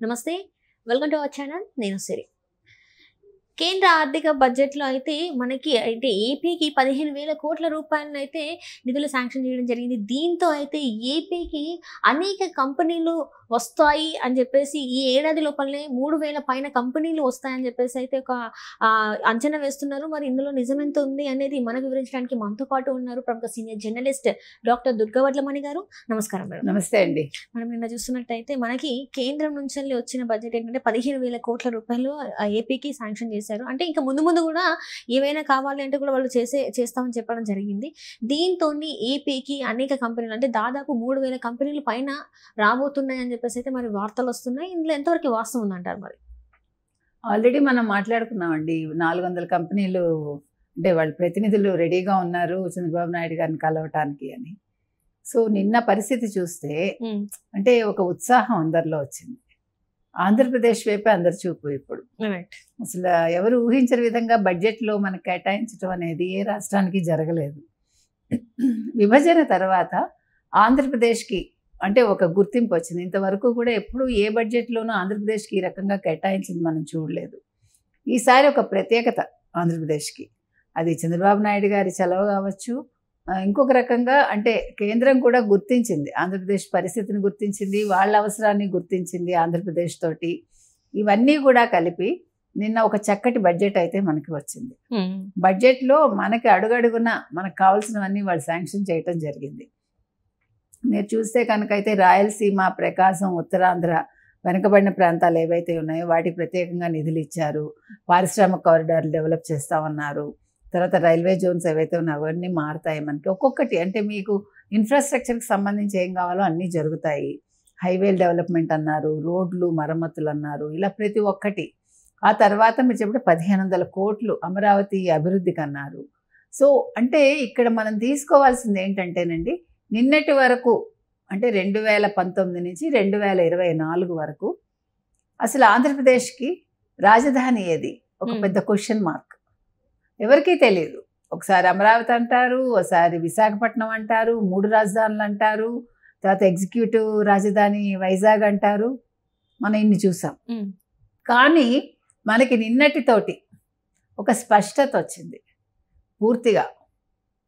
నమస్తే, welcome to our channel. నేను సిరి. కేంద్ర ఆర్థిక బడ్జెట్‌లో అయితే మనకి అయితే ఏపీకి 15,000 కోట్ల రూపాయలనైతే నిధులు శాంక్షన్ చేయడం జరిగింది. దీంతో అయితే ఏపీకి అనేక కంపెనీలు వస్తాయి అని చెప్పేసి ఈ ఏడాది లోపలనే 3,000 పైన కంపెనీలు వస్తాయని చెప్పేసి అయితే ఒక అంచనా వేస్తున్నారు. మరి ఇందులో నిజమెంత ఉంది అనేది మనకు వివరించడానికి మనతో పాటు ఉన్నారు ప్రముఖ సీనియర్ జర్నలిస్ట్ డాక్టర్ దుర్గావడ్లమణి గారు. నమస్కారం మేడం. నమస్తే అండి. మనం నిన్న చూస్తున్నట్టయితే మనకి కేంద్రం నుంచి వచ్చిన బడ్జెట్ ఏంటంటే 15,000 కోట్ల రూపాయలు ఏపీకి శాంక్షన్ చేశారు. అంటే ఇంకా ముందు ముందు కూడా ఏవైనా కావాలి అంటే కూడా వాళ్ళు చేస్తామని చెప్పడం జరిగింది. దీంతో ఏపీకి అనేక కంపెనీలు అంటే దాదాపు 3,000 కంపెనీలు పైన రాబోతున్నాయి అని చెప్పేసి అయితే మరి వార్తలు వస్తున్నాయి. ఇందులో ఎంతవరకు వాస్తవం ఉందంటారు? మరి ఆల్రెడీ మనం మాట్లాడుకున్నామండి. 400 కంపెనీలు అంటే వాళ్ళ ప్రతినిధులు రెడీగా ఉన్నారు చంద్రబాబు నాయుడు గారిని కలవటానికి అని. సో నిన్న పరిస్థితి చూస్తే అంటే ఒక ఉత్సాహం అందరిలో వచ్చింది. ఆంధ్రప్రదేశ్ వైపే అందరి చూపు ఇప్పుడు. అసలు ఎవరు ఊహించని విధంగా బడ్జెట్లో మనకు కేటాయించడం అనేది ఏ రాష్ట్రానికి జరగలేదు. విభజన తర్వాత ఆంధ్రప్రదేశ్కి అంటే ఒక గుర్తింపు వచ్చింది. ఇంతవరకు కూడా ఎప్పుడు ఏ బడ్జెట్లోనూ ఆంధ్రప్రదేశ్కి ఈ రకంగా కేటాయించింది మనం చూడలేదు. ఈసారి ఒక ప్రత్యేకత ఆంధ్రప్రదేశ్కి. అది చంద్రబాబు నాయుడు గారి చలవ కావచ్చు, ఇంకొక రకంగా అంటే కేంద్రం కూడా గుర్తించింది, ఆంధ్రప్రదేశ్ పరిస్థితిని గుర్తించింది, వాళ్ళ అవసరాన్ని గుర్తించింది ఆంధ్రప్రదేశ్ తోటి. ఇవన్నీ కూడా కలిపి నిన్న ఒక చక్కటి బడ్జెట్ అయితే మనకి వచ్చింది. బడ్జెట్లో మనకి అడుగడుగున మనకు కావాల్సినవన్నీ వాళ్ళు శాంక్షన్ చేయటం జరిగింది. మీరు చూస్తే కనుకైతే రాయలసీమ, ప్రకాశం, ఉత్తరాంధ్ర వెనకబడిన ప్రాంతాలు ఏవైతే ఉన్నాయో వాటికి ప్రత్యేకంగా నిధులు ఇచ్చారు. పారిశ్రామిక కారిడార్లు డెవలప్ చేస్తామన్నారు. తర్వాత రైల్వే జోన్స్ ఏవైతే ఉన్నాయో అవన్నీ మారుతాయి మనకి. ఒక్కొక్కటి అంటే మీకు ఇన్ఫ్రాస్ట్రక్చర్కి సంబంధించి ఏం కావాలో అన్నీ జరుగుతాయి. హైవేల డెవలప్మెంట్ అన్నారు, రోడ్లు మరమ్మతులు అన్నారు, ఇలా ప్రతి ఒక్కటి. ఆ తర్వాత మీరు చెప్పిన 1,500 కోట్లు అమరావతి అభివృద్ధికి అన్నారు. సో అంటే ఇక్కడ మనం తీసుకోవాల్సింది ఏంటంటేనండి, నిన్నటి వరకు అంటే 2019 నుంచి 2024 వరకు అసలు ఆంధ్రప్రదేశ్కి రాజధాని ఏది ఒక పెద్ద క్వశ్చన్ మార్క్. ఎవరికీ తెలియదు. ఒకసారి అమరావతి అంటారు, ఒకసారి విశాఖపట్నం అంటారు, 3 రాజధానులు అంటారు, తర్వాత ఎగ్జిక్యూటివ్ రాజధాని వైజాగ్ అంటారు. మనం ఇన్ని చూసాం. కానీ మనకి నిన్నటితోటి ఒక స్పష్టత వచ్చింది. పూర్తిగా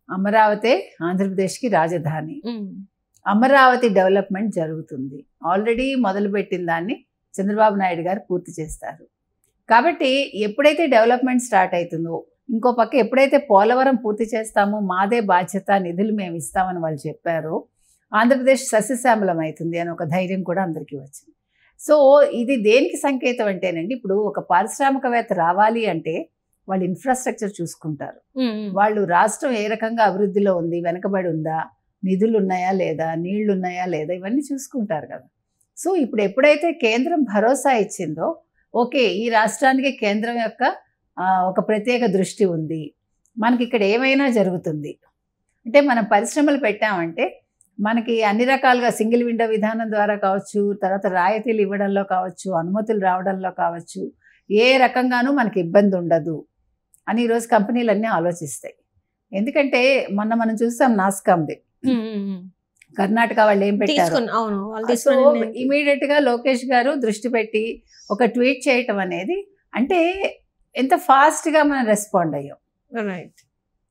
అమరావతి ఆంధ్రప్రదేశ్కి రాజధాని. అమరావతి డెవలప్మెంట్ జరుగుతుంది. ఆల్రెడీ మొదలుపెట్టిన దాన్ని చంద్రబాబు నాయుడు గారు పూర్తి చేస్తారు. కాబట్టి ఎప్పుడైతే డెవలప్మెంట్ స్టార్ట్ అవుతుందో, ఇంకో పక్క ఎప్పుడైతే పోలవరం పూర్తి చేస్తామో మాదే బాధ్యత, నిధులు మేము ఇస్తామని వాళ్ళు చెప్పారో, ఆంధ్రప్రదేశ్ సస్యశ్యామలం అవుతుంది అని ఒక ధైర్యం కూడా అందరికీ వచ్చింది. సో ఇది దేనికి సంకేతం అంటేనండి, ఇప్పుడు ఒక పారిశ్రామికవేత్త రావాలి అంటే వాళ్ళు ఇన్ఫ్రాస్ట్రక్చర్ చూసుకుంటారు. వాళ్ళు రాష్ట్రం ఏ రకంగా అభివృద్ధిలో ఉంది, వెనకబడి ఉందా, నిధులు ఉన్నాయా లేదా, నీళ్లు ఉన్నాయా లేదా, ఇవన్నీ చూసుకుంటారు కదా. సో ఇప్పుడు ఎప్పుడైతే కేంద్రం భరోసా ఇచ్చిందో, ఓకే ఈ రాష్ట్రానికి కేంద్రం యొక్క ఒక ప్రత్యేక దృష్టి ఉంది, మనకి ఇక్కడ ఏమైనా జరుగుతుంది అంటే మనం పరిశ్రమలు పెట్టామంటే మనకి అన్ని రకాలుగా సింగిల్ విండో విధానం ద్వారా కావచ్చు, తర్వాత రాయితీలు ఇవ్వడంలో కావచ్చు, అనుమతులు రావడంలో కావచ్చు, ఏ రకంగానూ మనకి ఇబ్బంది ఉండదు అని ఈరోజు కంపెనీలన్నీ ఆలోచిస్తాయి. ఎందుకంటే మనం చూసాం నాస్కామ్ది, కర్ణాటక వాళ్ళు ఏం పెట్టారు. సో ఇమీడియట్గా లోకేష్ గారు దృష్టి పెట్టి ఒక ట్వీట్ చేయటం అనేది అంటే ఎంత ఫాస్ట్గా మనం రెస్పాండ్ అయ్యాం. Right,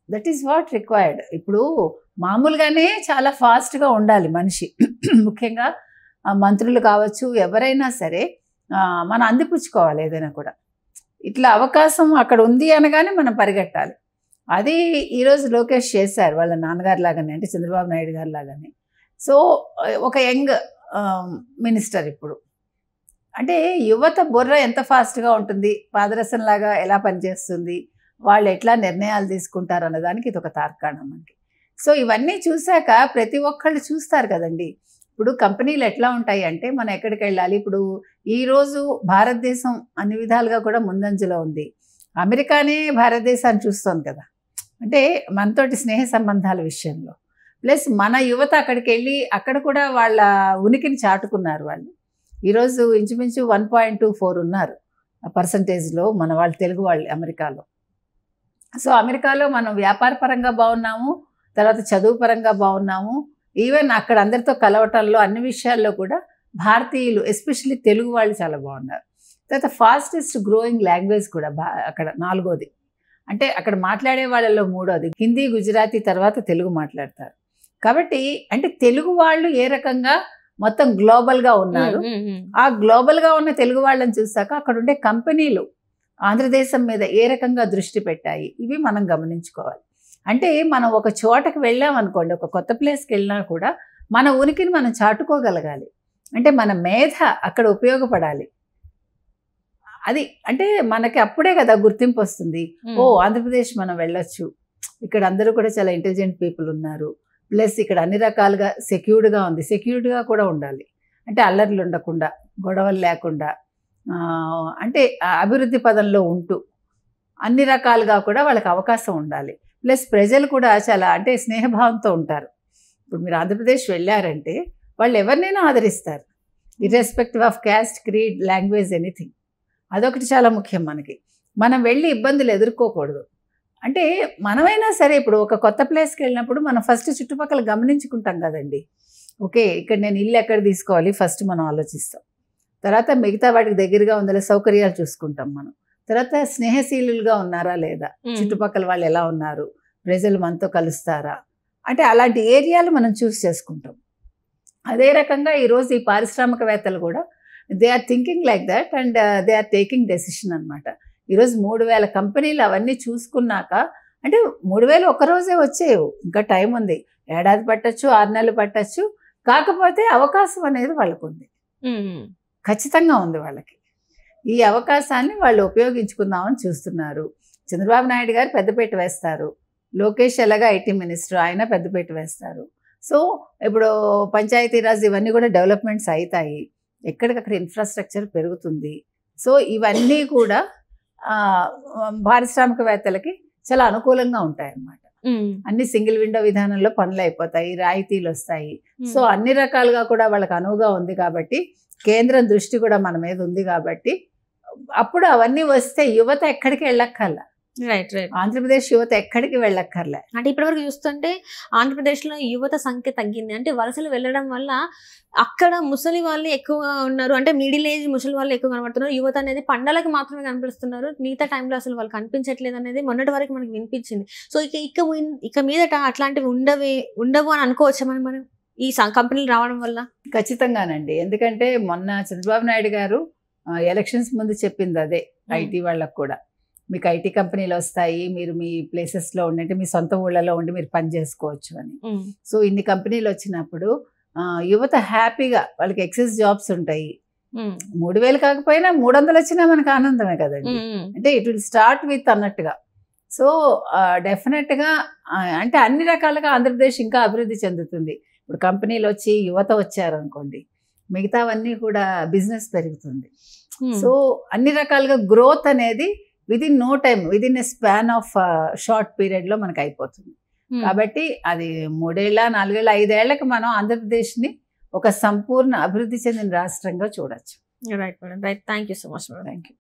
that is what required. ఇప్పుడు మామూలుగానే చాలా ఫాస్ట్గా ఉండాలి మనిషి, ముఖ్యంగా మంత్రులు కావచ్చు, ఎవరైనా సరే మనం అందిపుచ్చుకోవాలి. ఏదైనా కూడా ఇట్లా అవకాశం అక్కడ ఉంది అనగానే మనం పరిగెట్టాలి. అది ఈరోజు లోకేష్ చేశారు వాళ్ళ నాన్నగారు లాగానే, అంటే చంద్రబాబు నాయుడు గారు లాగానే. సో ఒక యంగ్ మినిస్టర్ ఇప్పుడు అంటే యువత బుర్ర ఎంత ఫాస్ట్గా ఉంటుంది, పాదరసంలాగా ఎలా పనిచేస్తుంది, వాళ్ళు ఎట్లా నిర్ణయాలు తీసుకుంటారు అన్నదానికి ఇది ఒక తార్కాణం మనకి. సో ఇవన్నీ చూశాక ప్రతి ఒక్కళ్ళు చూస్తారు కదండి. ఇప్పుడు కంపెనీలు ఎట్లా ఉంటాయి అంటే మనం ఎక్కడికి వెళ్ళాలి. ఇప్పుడు ఈరోజు భారతదేశం అన్ని విధాలుగా కూడా ముందంజలో ఉంది. అమెరికానే భారతదేశాన్ని చూస్తోంది కదా, అంటే మనతోటి స్నేహ సంబంధాల విషయంలో. ప్లస్ మన యువత అక్కడికి వెళ్ళి అక్కడ కూడా వాళ్ళ ఉనికిని చాటుకున్నారు. వాళ్ళు ఈరోజు ఇంచుమించు 1.24 ఉన్నారు పర్సంటేజ్లో మన వాళ్ళు, తెలుగు వాళ్ళు అమెరికాలో. సో అమెరికాలో మనం వ్యాపార పరంగా బాగున్నాము, తర్వాత చదువు పరంగా బాగున్నాము, ఈవెన్ అక్కడ అందరితో కలవటంలో అన్ని విషయాల్లో కూడా భారతీయులు ఎస్పెషల్లీ తెలుగు వాళ్ళు చాలా బాగున్నారు. తర్వాత ఫాస్టెస్ట్ గ్రోయింగ్ లాంగ్వేజ్ కూడా అక్కడ 4వది. అంటే అక్కడ మాట్లాడే వాళ్ళలో 3వది. హిందీ, గుజరాతీ తర్వాత తెలుగు మాట్లాడతారు. కాబట్టి అంటే తెలుగు వాళ్ళు ఏ రకంగా మొత్తం గ్లోబల్గా ఉన్నారు, ఆ గ్లోబల్గా ఉన్న తెలుగు వాళ్ళని చూసాక అక్కడ ఉండే కంపెనీలు ఆంధ్రదేశం మీద ఏ రకంగా దృష్టి పెట్టాయి, ఇవి మనం గమనించుకోవాలి. అంటే మనం ఒక చోటకి వెళ్ళాం అనుకోండి, ఒక కొత్త ప్లేస్కి వెళ్ళినా కూడా మన ఉనికిని మనం చాటుకోగలగాలి. అంటే మన మేధ అక్కడ ఉపయోగపడాలి. అది అంటే మనకి అప్పుడే కదా గుర్తింపు వస్తుంది. ఓ ఆంధ్రప్రదేశ్ మనం వెళ్ళొచ్చు, ఇక్కడ అందరూ కూడా చాలా ఇంటెలిజెంట్ పీపుల్ ఉన్నారు, ప్లస్ ఇక్కడ అన్ని రకాలుగా సెక్యూర్డ్గా ఉంది. సెక్యూర్డ్గా కూడా ఉండాలి, అంటే అల్లర్లు ఉండకుండా, గొడవలు లేకుండా, అంటే అభివృద్ధి పదంలో ఉంటూ అన్ని రకాలుగా కూడా వాళ్ళకి అవకాశం ఉండాలి. ప్లస్ ప్రజలు కూడా చాలా అంటే స్నేహభావంతో ఉంటారు. ఇప్పుడు మీరు ఆంధ్రప్రదేశ్ వెళ్ళారంటే వాళ్ళు ఎవరినైనా ఆదరిస్తారు, irrespective of caste, creed, language, anything. అదొకటి చాలా ముఖ్యం మనకి. మనం వెళ్ళి ఇబ్బందులు ఎదుర్కోకూడదు. అంటే మనమైనా సరే ఇప్పుడు ఒక కొత్త ప్లేస్కి వెళ్ళినప్పుడు మనం ఫస్ట్ చుట్టుపక్కల గమనించుకుంటాం కదండి. ఓకే, ఇక్కడ నేను ఇల్లు ఎక్కడ తీసుకోవాలి ఫస్ట్ మనం ఆలోచిస్తాం. తర్వాత మిగతా వాటికి దగ్గరగా ఉందా సౌకర్యాలు చూసుకుంటాం మనం. తర్వాత స్నేహశీలుగా ఉన్నారా లేదా, చుట్టుపక్కల వాళ్ళు ఎలా ఉన్నారు, ప్రజలు మనతో కలుస్తారా, అంటే అలాంటి ఏరియాలు మనం చూస్ చేసుకుంటాం. అదే రకంగా ఈరోజు ఈ పారిశ్రామికవేత్తలు కూడా they are thinking like that and they are taking decision అనమాట. ఈరోజు 3000 కంపెనీలు అవన్నీ చూసుకున్నాక, అంటే 3000 ఒక్కరోజే వచ్చేవి, ఇంకా టైం ఉంది, ఏడాది పట్టచ్చు, 6 నెలలు పట్టచ్చు. కాకపోతే అవకాశం అనేది వాళ్ళకు ఉంది, ఖచ్చితంగా ఉంది వాళ్ళకి. ఈ అవకాశాన్ని వాళ్ళు ఉపయోగించుకుందామని చూస్తున్నారు. చంద్రబాబు నాయుడు గారు పెద్దపీట వేస్తారు, లోకేష్ ఎలాగా ఐటీ మినిస్టర్, ఆయన పెద్దపీట వేస్తారు. సో ఇప్పుడు పంచాయతీరాజ్ ఇవన్నీ కూడా డెవలప్మెంట్స్ అవుతాయి, ఎక్కడికక్కడ ఇన్ఫ్రాస్ట్రక్చర్ పెరుగుతుంది. సో ఇవన్నీ కూడా పారిశ్రామికవేత్తలకి చాలా అనుకూలంగా ఉంటాయన్నమాట. అన్ని సింగిల్ విండో విధానంలో పనులు అయిపోతాయి, రాయితీలు వస్తాయి. సో అన్ని రకాలుగా కూడా వాళ్ళకి అనువుగా ఉంది కాబట్టి, కేంద్రం దృష్టి కూడా మన మీద ఉంది కాబట్టి, అప్పుడు అవన్నీ వస్తే యువత ఎక్కడికి వెళ్ళక్కర్లా. Right right. ఆంధ్రప్రదేశ్ యువత ఎక్కడికి వెళ్ళక్కర్లే. అంటే ఇప్పటివరకు చూస్తుంటే ఆంధ్రప్రదేశ్లో యువత సంఖ్య తగ్గింది. అంటే వలసలు వెళ్ళడం వల్ల అక్కడ ముసలి వాళ్ళు ఎక్కువ ఉన్నారు, అంటే మిడిల్ ఏజ్ ముసలి వాళ్ళు ఎక్కువ కనబడుతున్నారు. యువత అనేది పండలకి మాత్రమే కనిపిస్తున్నారు, మిగతా టైంలో అసలు వాళ్ళు కనిపించట్లేదు అనేది మొన్నటి వరకు మనకి వినిపించింది. సో ఇక మీదట అట్లాంటివి ఉండవు అని అనుకోవచ్చా మనం ఈ కంపెనీలు రావడం వల్ల? ఖచ్చితంగానండి. ఎందుకంటే మొన్న చంద్రబాబు నాయుడు గారు ఎలక్షన్స్ ముందు చెప్పింది అదే, ఐటీ వాళ్ళకు కూడా మీకు ఐటీ కంపెనీలు వస్తాయి, మీరు మీ ప్లేసెస్లో ఉండి, మీ సొంత ఊళ్ళలో ఉండి మీరు పని చేసుకోవచ్చు అని. సో ఇన్ని కంపెనీలు వచ్చినప్పుడు యువత హ్యాపీగా, వాళ్ళకి ఎక్సెస్ జాబ్స్ ఉంటాయి. 3000 కాకపోయినా 300 వచ్చినా మనకు ఆనందమే కదండి. అంటే ఇట్ విల్ స్టార్ట్ విత్ అన్నట్టుగా. సో డెఫినెట్గా అంటే అన్ని రకాలుగా ఆంధ్రప్రదేశ్ ఇంకా అభివృద్ధి చెందుతుంది. ఇప్పుడు కంపెనీలు వచ్చి యువత వచ్చారనుకోండి, మిగతావన్నీ కూడా బిజినెస్ పెరుగుతుంది. సో అన్ని రకాలుగా గ్రోత్ అనేది within no time, within a span of short పీరియడ్లో మనకు అయిపోతుంది. కాబట్టి అది 3 ఏళ్ళ 4 ఏళ్ళ 5 ఏళ్లకి మనం ఆంధ్రప్రదేశ్ని ఒక సంపూర్ణ అభివృద్ధి చెందిన రాష్ట్రంగా చూడొచ్చు. Right madam, right. Thank you so much madam. Thank you.